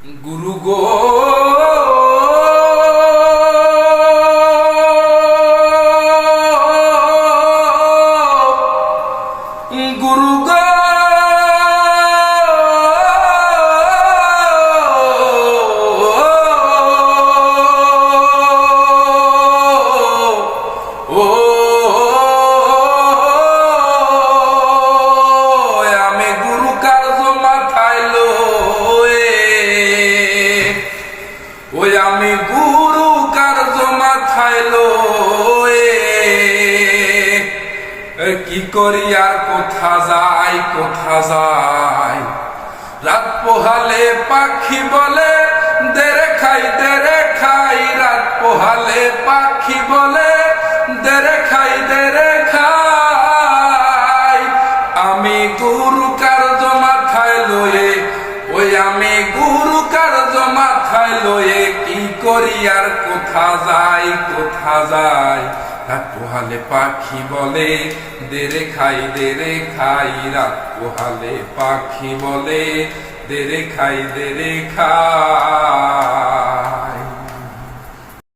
গুরু গো গুরু গো ও আমি গুরু কার্য মাথায় লয়ে ওই আমি গুরু কার্য মাথায় লয়ে কি করি আর কোথা যাই রাত পোহালে পাখি বলে দেরে খাই রাত পোহালে পাখি বলে দেরে খাই আমি গুরু কার্য মাথায় লয়ে ওই আমি গুরু কার্য মাথায় লয়ে কি করি আর কোথা যাই রাত পোহালে পাখি বলে দেরে খাই রাত পোহালে পাখি বলে দেরে খাই